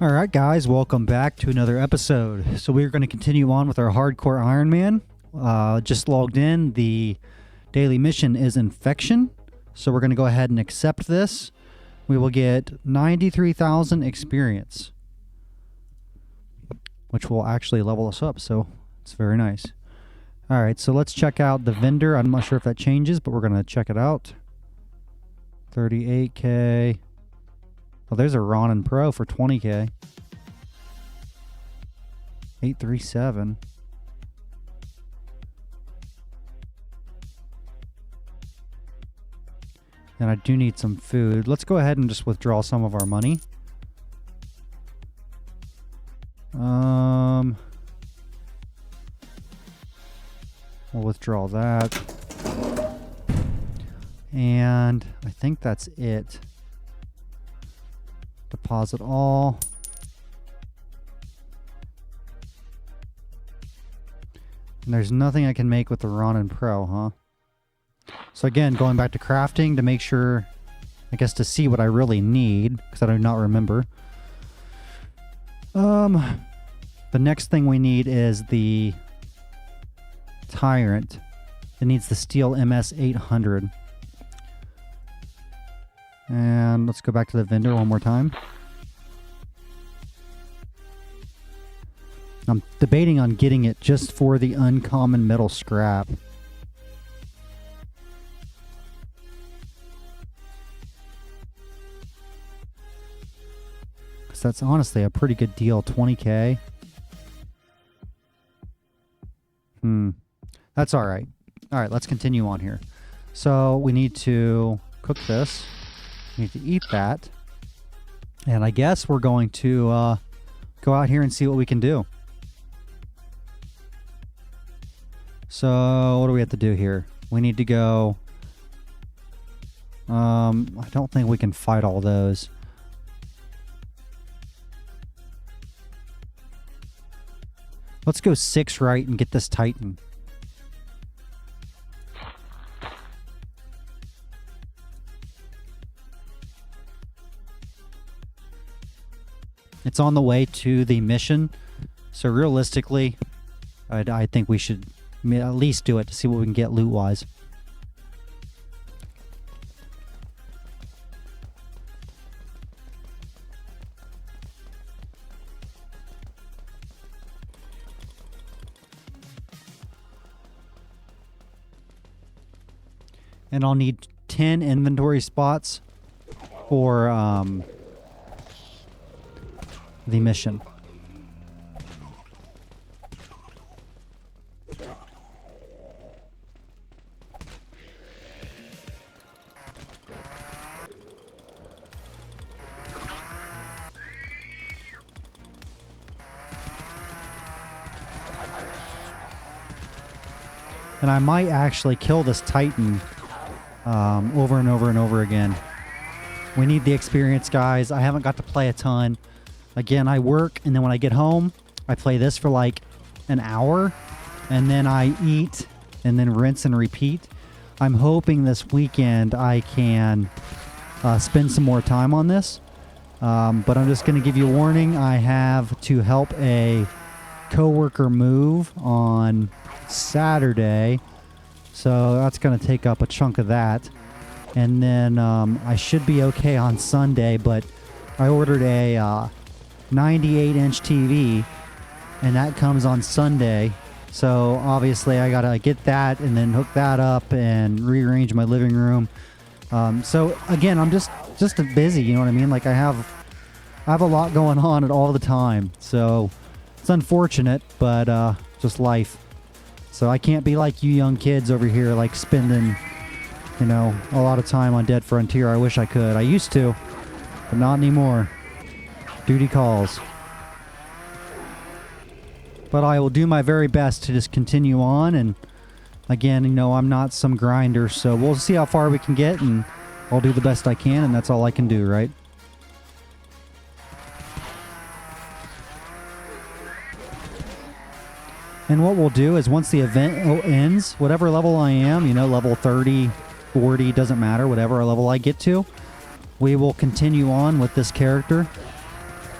Alright guys, welcome back to another episode. So we're going to continue on with our hardcore Iron Man. Just logged in. The daily mission is Infection. So we're going to go ahead and accept this. We will get 93,000 experience, which will actually level us up, so it's very nice. Alright, so let's check out the vendor. I'm not sure if that changes, but we're going to check it out. 38k. Oh, there's a Ronin Pro for 20k. 837. And I do need some food. Let's go ahead and just withdraw some of our money. We'll withdraw that. And I think that's it. Deposit all. And there's nothing I can make with the Ronin Pro, huh? So again, going back to crafting to make sure, I guess to see what I really need, because I do not remember. The next thing we need is the Tyrant. It needs the steel MS 800. And let's go back to the vendor one more time. I'm debating on getting it just for the uncommon metal scrap. Because that's honestly a pretty good deal, 20k. That's alright. Alright, let's continue on here. So we need to cook this. We need to eat that. And I guess we're going to go out here and see what we can do. So what do we have to do here? We need to go... I don't think we can fight all those. Let's go 6 right and get this Titan. It's on the way to the mission, so realistically, I think we should at least do it to see what we can get loot-wise. And I'll need 10 inventory spots for the mission. And I might actually kill this Titan over and over and over again. We need the experience, guys. I haven't got to play a ton. Again, I work, and then when I get home, I play this for like an hour, and then I eat, and then rinse and repeat. I'm hoping this weekend I can spend some more time on this, but I'm just going to give you a warning. I have to help a coworker move on Saturday, so that's going to take up a chunk of that. And then I should be okay on Sunday, but I ordered a 98-inch TV, and that comes on Sunday. So obviously I gotta get that and then hook that up and rearrange my living room. So again, I'm just busy, you know what I mean? Like I have a lot going on at all the time. So it's unfortunate, but just life. So I can't be like you young kids over here, like spending, you know, a lot of time on Dead Frontier. I wish I could. I used to, but not anymore. Duty calls. But I will do my very best to just continue on. And again, you know, I'm not some grinder, so we'll see how far we can get, and I'll do the best I can, and that's all I can do, right? And what we'll do is once the event ends, whatever level I am, you know, level 30, 40, doesn't matter, whatever level I get to, we will continue on with this character.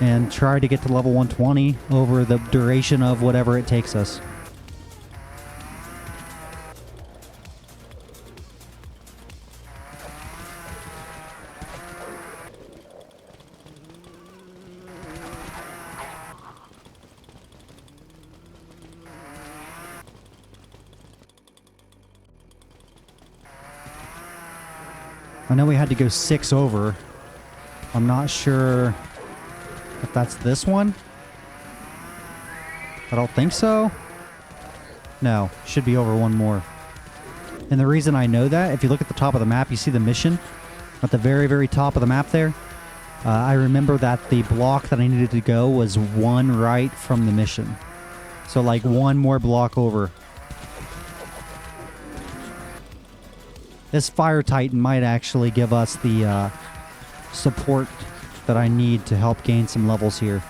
and try to get to level 120 over the duration of whatever it takes us. I know we had to go 6 over. I'm not sure if that's this one. I don't think so. No, should be over one more. And the reason I know that, if you look at the top of the map, you see the mission at the very, very top of the map there. I remember that the block that I needed to go was one right from the mission. So like one more block over. This Fire Titan might actually give us the support that I need to help gain some levels here.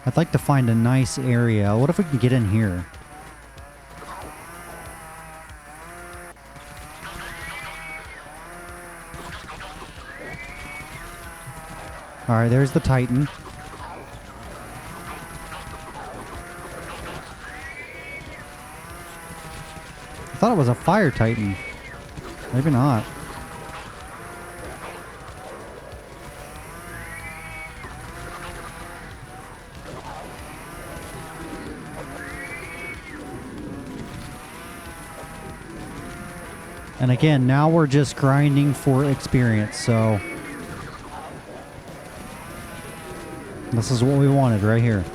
I'd like to find a nice area. What if we can get in here? Alright, there's the Titan. I thought it was a Fire Titan. Maybe not. And again, now we're just grinding for experience, so this is what we wanted right here.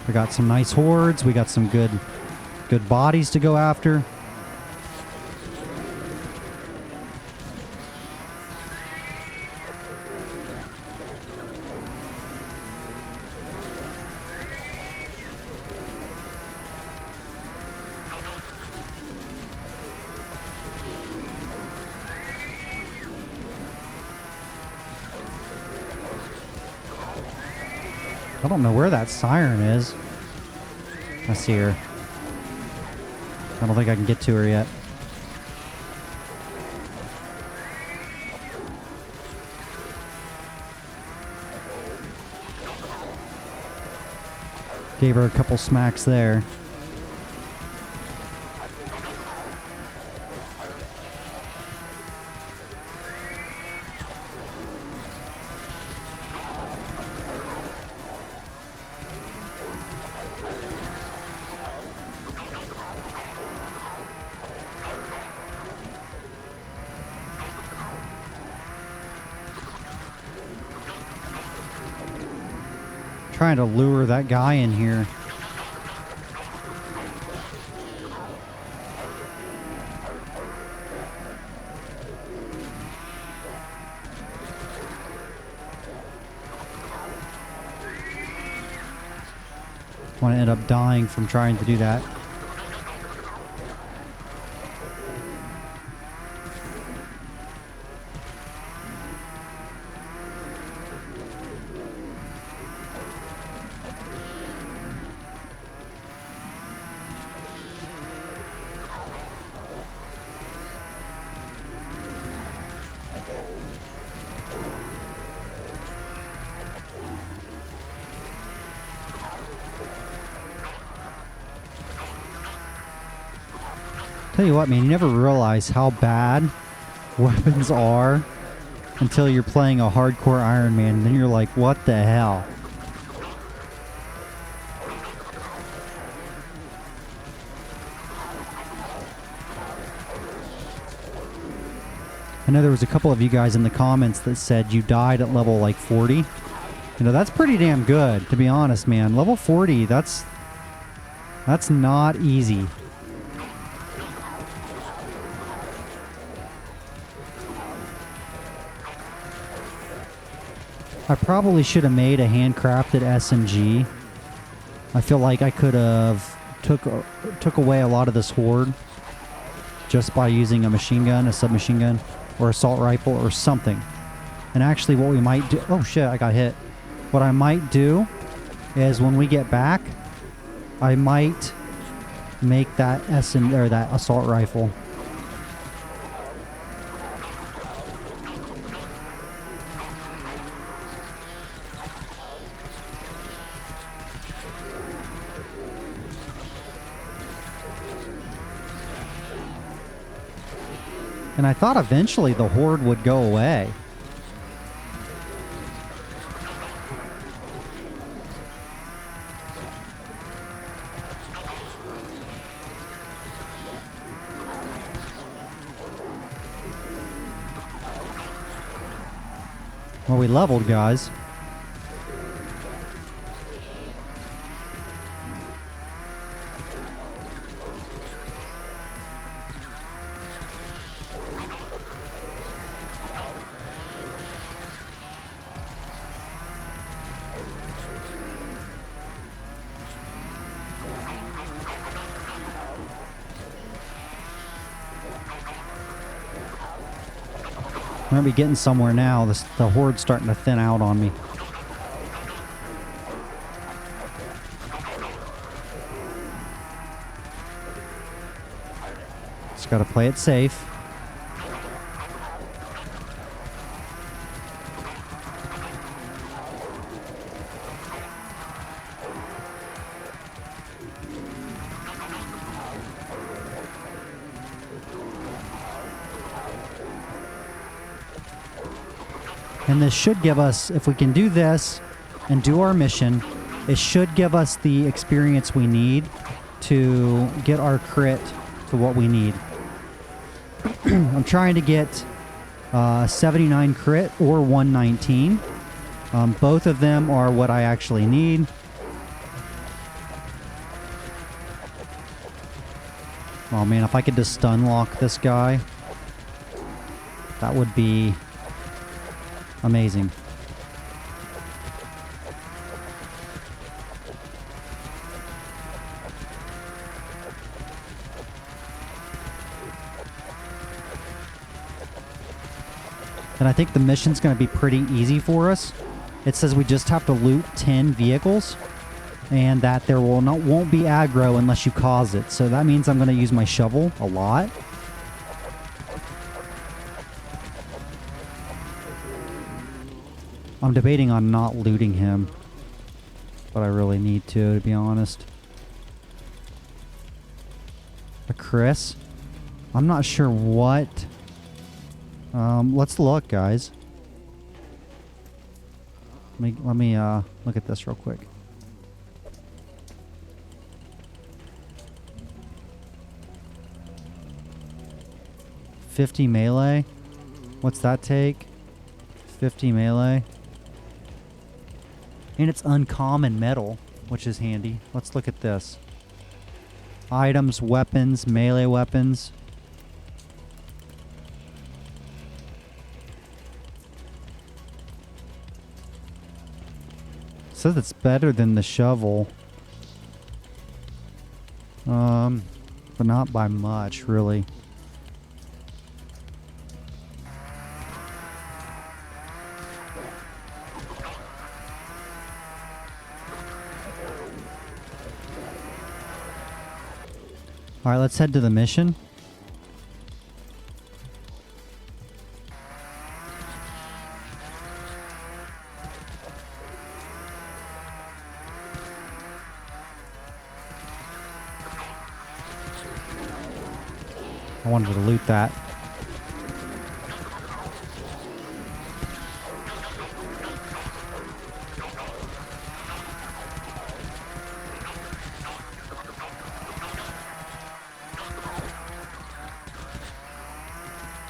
We got some nice hordes, we got some good bodies to go after. I don't know where that siren is. I see her. I don't think I can get to her yet. Gave her a couple smacks there. Trying to lure that guy in here. Want to end up dying from trying to do that. Tell you what, man, you never realize how bad weapons are until you're playing a hardcore Iron Man, and then you're like, what the hell? I know there was a couple of you guys in the comments that said you died at level like 40. You know, that's pretty damn good, to be honest, man. Level 40, that's not easy. I probably should have made a handcrafted SMG. I feel like I could have took away a lot of this horde just by using a machine gun, a submachine gun, or assault rifle or something. And actually what we might do... Oh shit, I got hit. What I might do is when we get back, I might make that or that assault rifle. And I thought eventually the horde would go away. Well, we leveled, guys. We're gonna be getting somewhere now. The horde's starting to thin out on me. Just gotta play it safe. And this should give us, if we can do this and do our mission, it should give us the experience we need to get our crit to what we need. I'm trying to get 79 crit or 119. Both of them are what I actually need. Oh man, if I could just stun lock this guy, that would be amazing. And I think the mission's going to be pretty easy for us. It says we just have to loot 10 vehicles and that there won't be aggro unless you cause it. So that means I'm going to use my shovel a lot. I'm debating on not looting him, but I really need to be honest. A Chris? I'm not sure what. Let's look, guys. Let me look at this real quick. $50 melee. What's that take? 50 melee. And it's uncommon metal, which is handy. Let's look at this. Items, weapons, melee weapons. Says it's better than the shovel. But not by much, really. Alright, let's head to the mission. I wanted to loot that.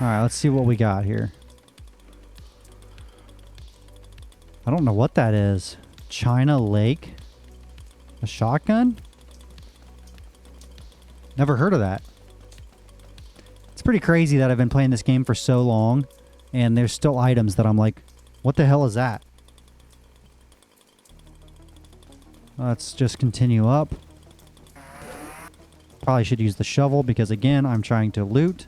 Alright, let's see what we got here. I don't know what that is. China Lake? A shotgun? Never heard of that. It's pretty crazy that I've been playing this game for so long and there's still items that I'm like, what the hell is that? Let's just continue up. Probably should use the shovel because again, I'm trying to loot.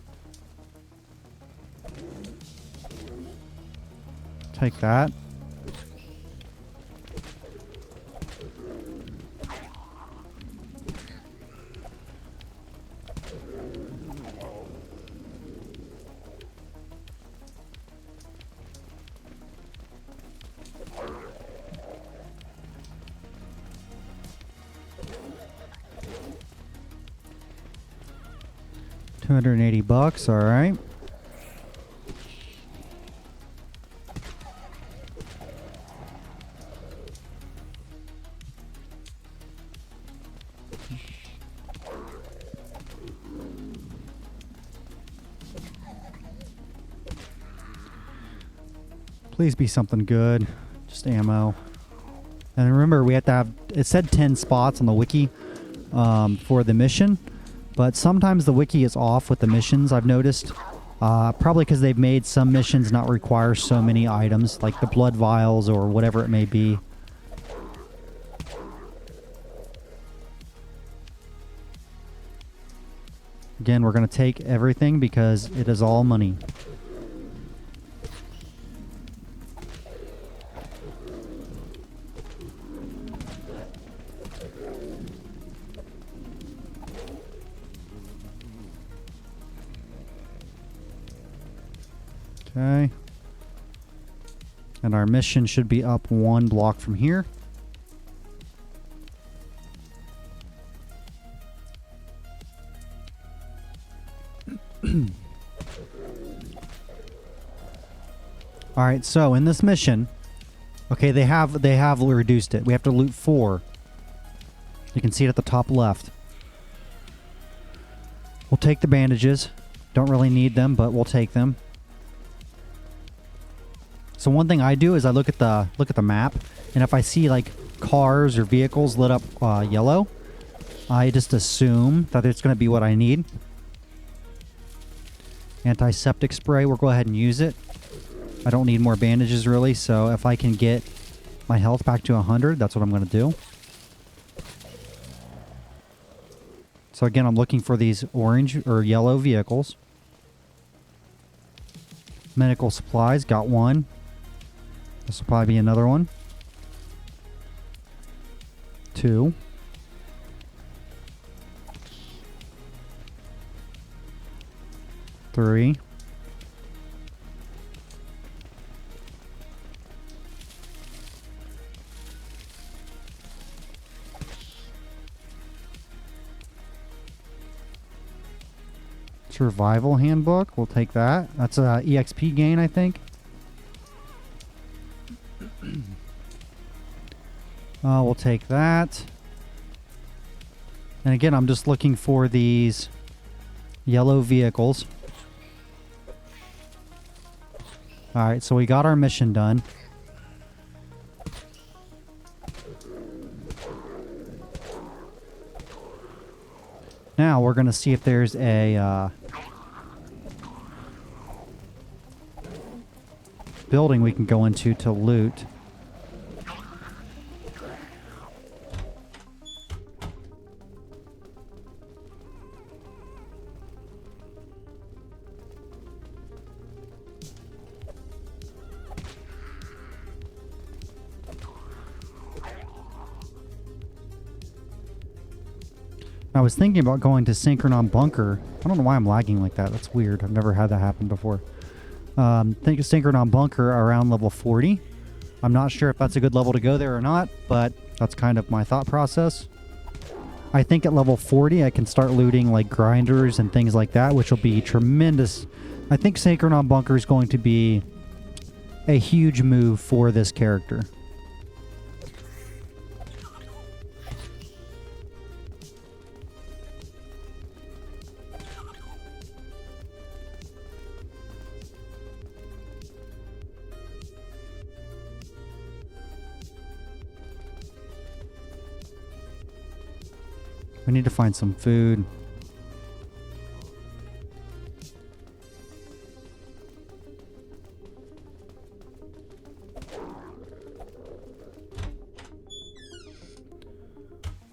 Take that. $280, all right. Please be something good. Just ammo. And remember, we have to have, it said 10 spots on the wiki for the mission. But sometimes the wiki is off with the missions, I've noticed. Probably because they've made some missions not require so many items, like the blood vials or whatever it may be. Again, we're going to take everything because it is all money. Okay. And our mission should be up 1 block from here. All right, so in this mission, okay, they have reduced it. We have to loot 4. You can see it at the top left. We'll take the bandages. Don't really need them, but we'll take them. So one thing I do is I look at the map, and if I see like cars or vehicles lit up yellow, I just assume that it's going to be what I need. Antiseptic spray, we'll go ahead and use it. I don't need more bandages really, so if I can get my health back to 100, that's what I'm going to do. So again, I'm looking for these orange or yellow vehicles. Medical supplies, got 1. This will probably be another one. 2. 3. 'Survival handbook. We'll take that. That's a EXP gain, I think. We'll take that. And again, I'm just looking for these yellow vehicles. Alright, so we got our mission done. Now we're going to see if there's a building we can go into to loot. I was thinking about going to Synchronon Bunker. I don't know why I'm lagging like that. That's weird. I've never had that happen before. Think of Synchronon Bunker around level 40. I'm not sure if that's a good level to go there or not, but that's kind of my thought process. I think at level 40 I can start looting like grinders and things like that, which will be tremendous. I think Synchronon Bunker is going to be a huge move for this character. We need to find some food.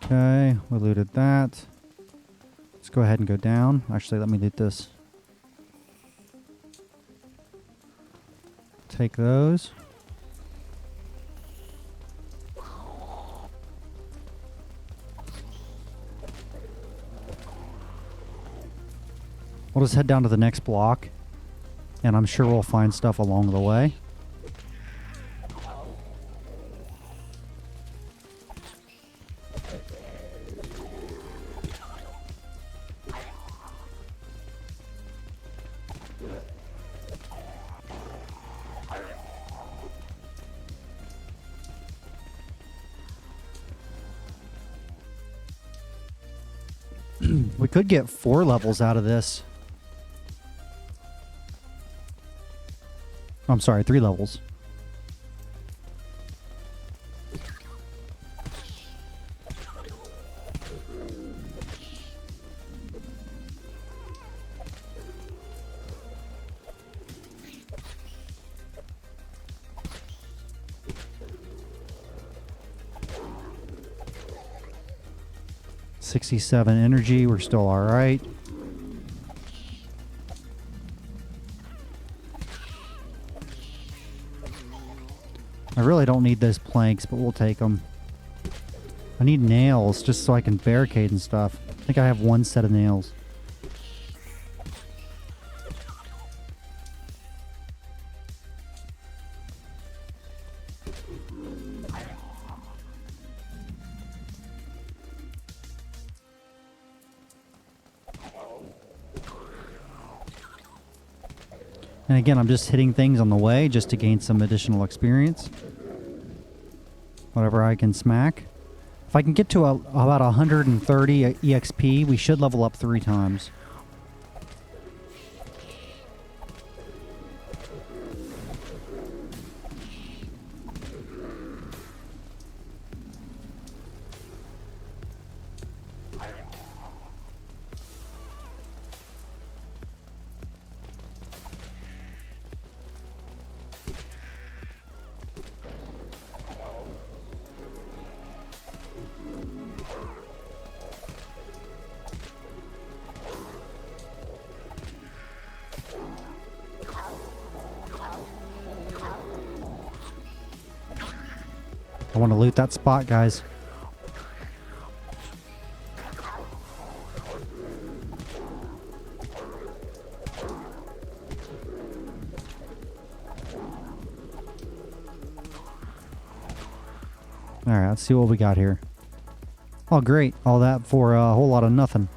Okay, we looted that. Let's go ahead and go down. Actually, let me loot this. Take those. We'll just head down to the next block, and I'm sure we'll find stuff along the way. We could get 4 levels out of this. I'm sorry, 3 levels. $67 energy, we're still all right. I really don't need those planks, but we'll take them. I need nails just so I can barricade and stuff. I think I have 1 set of nails. And again, I'm just hitting things on the way just to gain some additional experience. Whatever I can smack. If I can get to about 130 EXP, we should level up 3 times. I want to loot that spot, guys. Alright, let's see what we got here. Oh, great. All that for a whole lot of nothing.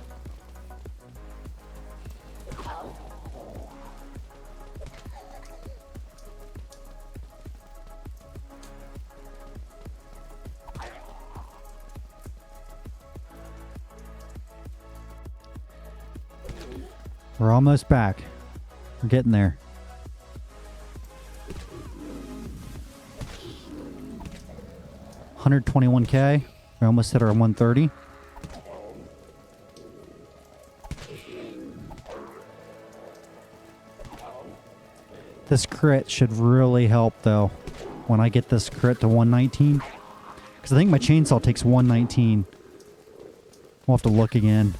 We're almost back. We're getting there. $121K. We almost hit our 130. This crit should really help, though, when I get this crit to 119. Because I think my chainsaw takes 119. We'll have to look again.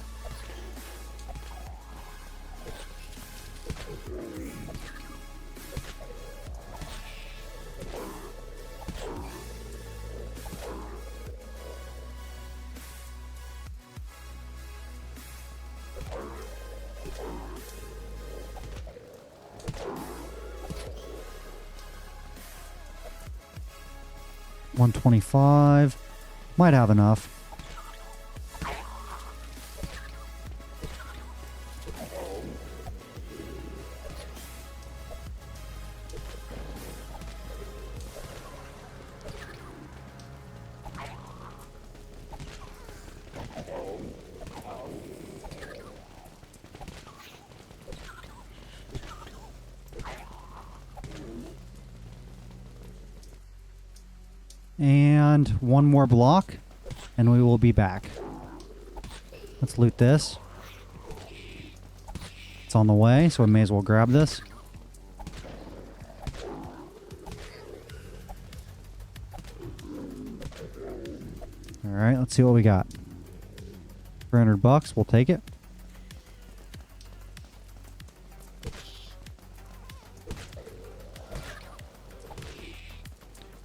$125. Might have enough. And 1 more block, and we will be back. Let's loot this. It's on the way, so we may as well grab this. Alright, let's see what we got. $300, we'll take it.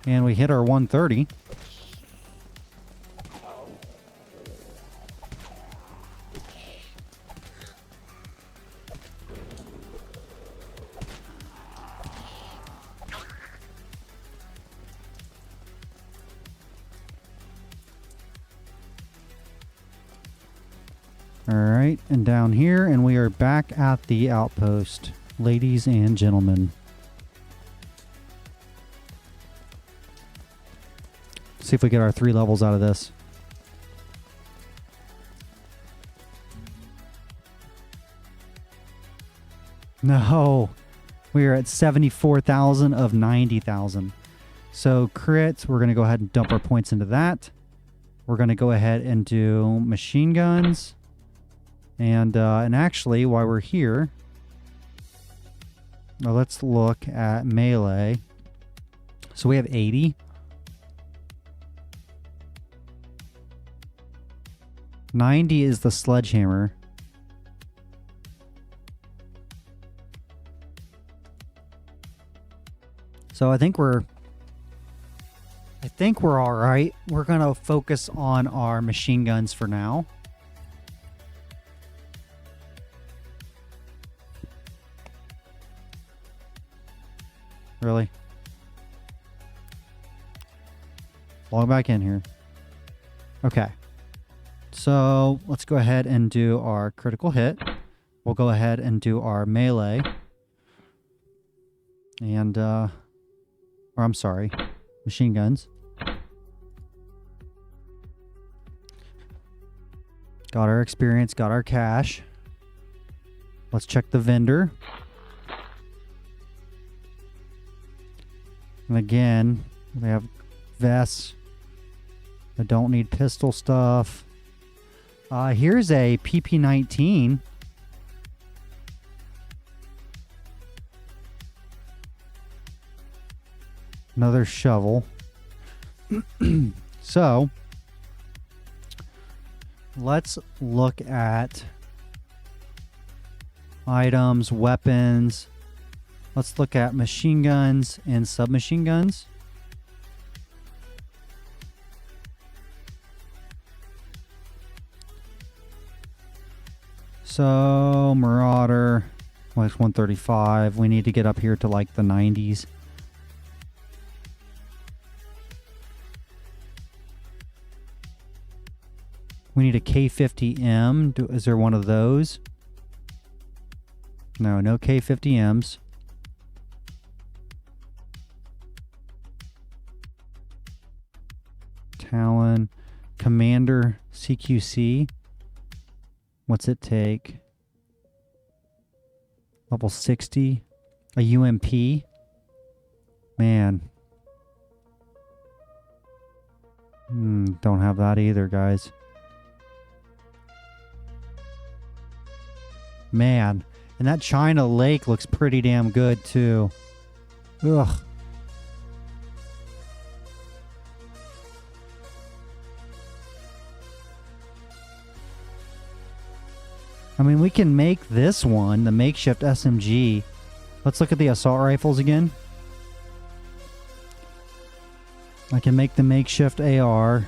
And we hit our 130. All right, and down here, and we are back at the outpost, ladies and gentlemen. See if we get our 3 levels out of this. No, we are at 74,000 of 90,000. So crits, we're going to go ahead and dump our points into that. We're going to go ahead and do machine guns. And actually, while we're here, let's look at melee. So we have 80. 90 is the sledgehammer. So I think we're all right. We're going to focus on our machine guns for now. Really? Log back in here. Okay. So let's go ahead and do our critical hit. We'll go ahead and do our melee. And, or I'm sorry, machine guns. Got our experience, got our cash. Let's check the vendor. And again, we have vests. I don't need pistol stuff. Here's a PP-19. Another shovel. So, let's look at items, weapons. Let's look at machine guns and submachine guns. So, Marauder, well, it's 135. We need to get up here to like the 90s. We need a K50M. Is there one of those? No, no K50Ms. Talon. Commander CQC. What's it take? Level 60. A UMP. Man. Don't have that either, guys. Man. And that China Lake looks pretty damn good, too. Ugh. I mean, we can make this one, the makeshift SMG. Let's look at the assault rifles again. I can make the makeshift AR.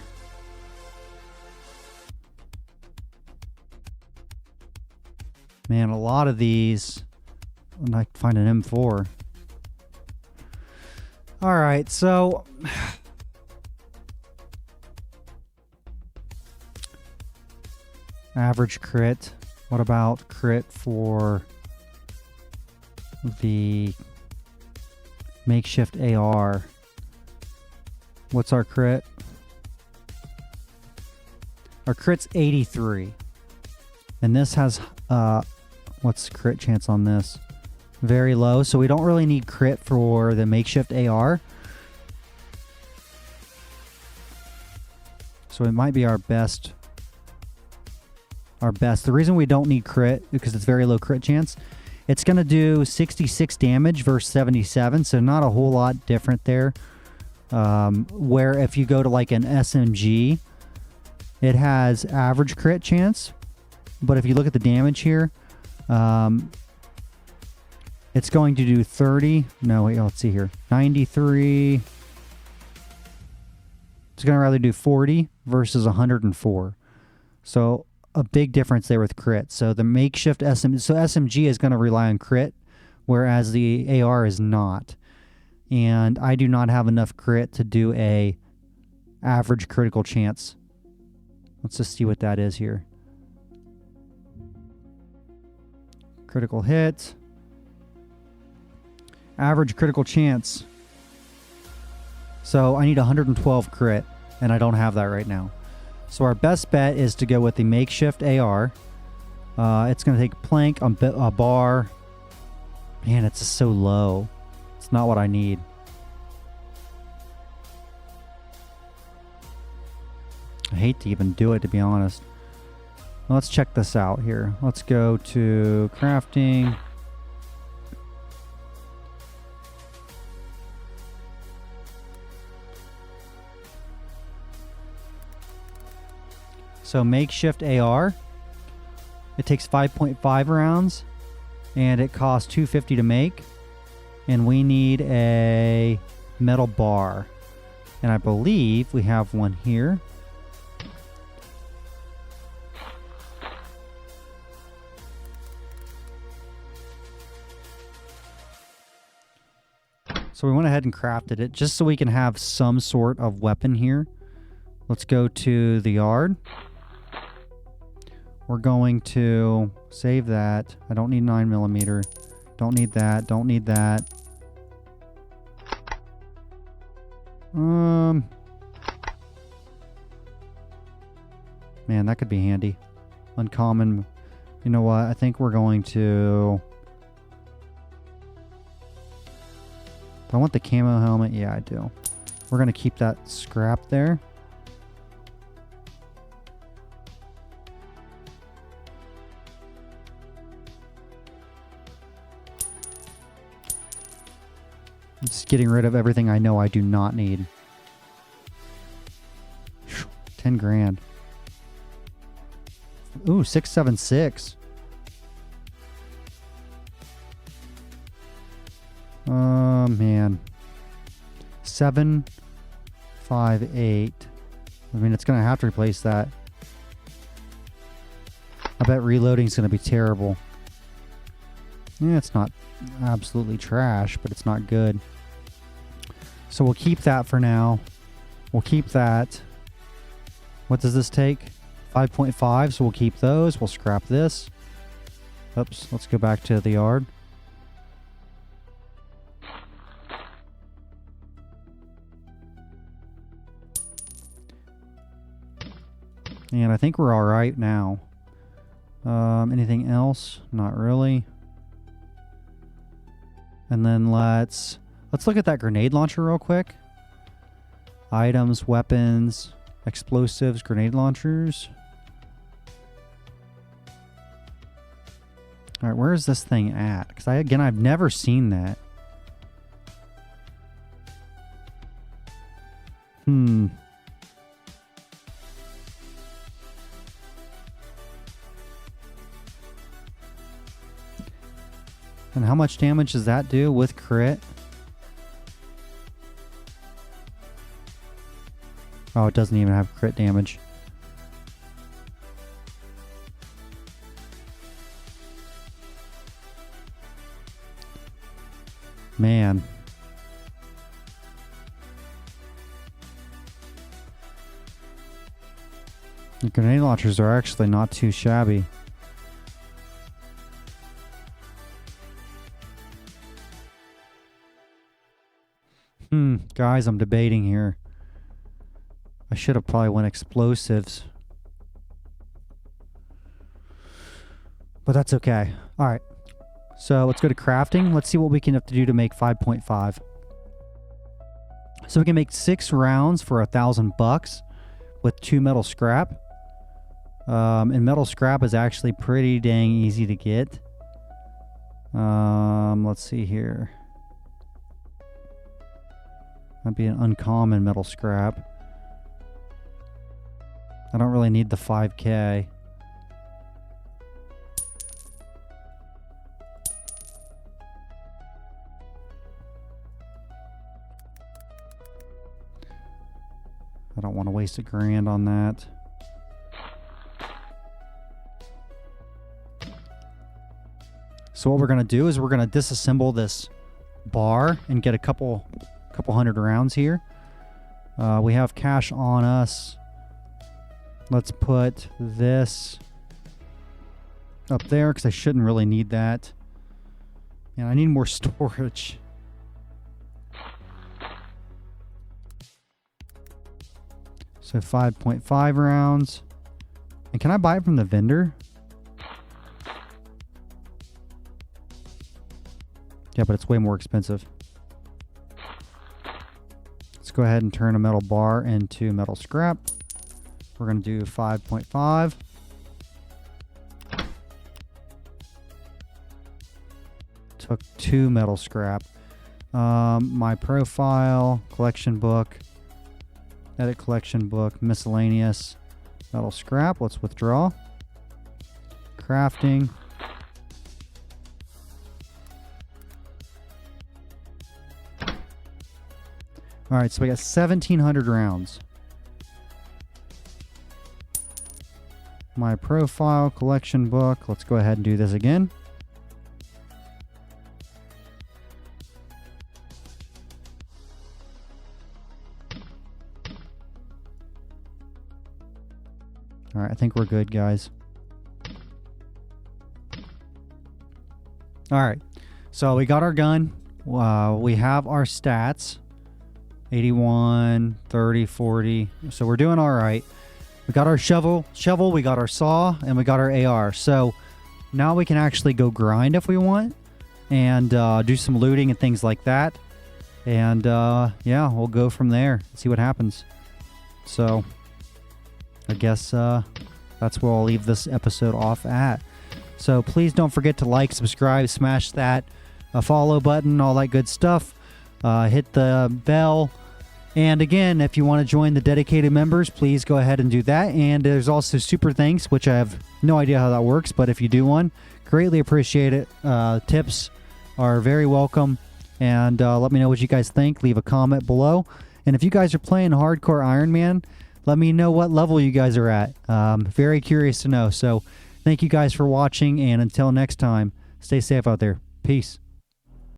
Man, a lot of these. And I can find an M4. All right, so average crit. What about crit for the makeshift AR? What's our crit? Our crit's 83. And this has, what's the crit chance on this? Very low, so we don't really need crit for the makeshift AR. So it might be our best. The reason we don't need crit, because it's very low crit chance, it's going to do 66 damage versus 77, so not a whole lot different there. Where if you go to like an SMG, it has average crit chance, but if you look at the damage here, it's going to do 30. No, wait, let's see here. 93. It's going to rather do 40 versus 104. So a big difference there with crit. So the makeshift SMG is going to rely on crit, whereas the AR is not. And I do not have enough crit to do a average critical chance. Let's just see what that is here. Critical hit. Average critical chance. So I need 112 crit, and I don't have that right now. So our best bet is to go with the makeshift AR. It's going to take plank, a bar. Man, it's just so low. It's not what I need. I hate to even do it, to be honest. Let's check this out here. Let's go to crafting. So makeshift AR. It takes 5.5 rounds and it costs $250 to make. And we need a metal bar. And I believe we have one here. So we went ahead and crafted it just so we can have some sort of weapon here. Let's go to the yard. We're going to save that. I don't need 9mm. Don't need that. Don't need that. Man, that could be handy. Uncommon. You know what? I think we're going to... Do I want the camo helmet? Yeah, I do. We're going to keep that scrap there. I'm just getting rid of everything I know I do not need. 10 grand. Ooh, 676. Man. 758. I mean, it's going to have to replace that. I bet reloading is going to be terrible. Yeah, it's not absolutely trash, but it's not good. So we'll keep that for now. We'll keep that. What does this take? 5.5, so we'll keep those. We'll scrap this. Oops, let's go back to the yard. And I think we're all right now. Anything else? Not really. And then let's look at that grenade launcher real quick. Items, weapons, explosives, grenade launchers. All right, where is this thing at? Because I've never seen that. And how much damage does that do with crit? Oh, it doesn't even have crit damage. Man. The grenade launchers are actually not too shabby. Guys, I'm debating here. I should have probably went explosives. But that's okay. Alright. So let's go to crafting. Let's see what we can have to do to make 5.5. So we can make 6 rounds for $1,000 with 2 metal scrap. And metal scrap is actually pretty dang easy to get. Let's see here. That'd be an uncommon metal scrap. I don't really need the 5K. I don't want to waste $1,000 on that. So what we're going to do is we're going to disassemble this bar and get a couple hundred rounds here. We have cash on us. Let's put this. up there because I shouldn't really need that. And I need more storage. So 5.5 rounds. And can I buy it from the vendor? Yeah, but it's way more expensive. Let's go ahead and turn a metal bar into metal scrap. We're going to do 5.5. Took 2 metal scrap. My profile, collection book, edit collection book, miscellaneous, metal scrap. Let's withdraw. Crafting. All right, so we got 1,700 rounds. My profile, collection book. Let's go ahead and do this again. All right, I think we're good, guys. All right, so we got our gun. We have our stats. 81, 30, 40. So we're doing all right. We got our shovel, we got our saw, and we got our AR. So now we can actually go grind if we want and do some looting and things like that. And yeah, we'll go from there and see what happens. So I guess that's where I'll leave this episode off at. So please don't forget to like, subscribe, smash that follow button, all that good stuff. Hit the bell. And again, if you want to join the dedicated members, please go ahead and do that. And there's also super thanks, which I have no idea how that works, but if you do one, greatly appreciate it. Tips are very welcome. And let me know what you guys think. Leave a comment below. And if you guys are playing Hardcore Iron Man, let me know what level you guys are at. Very curious to know. So thank you guys for watching. And until next time, stay safe out there. Peace.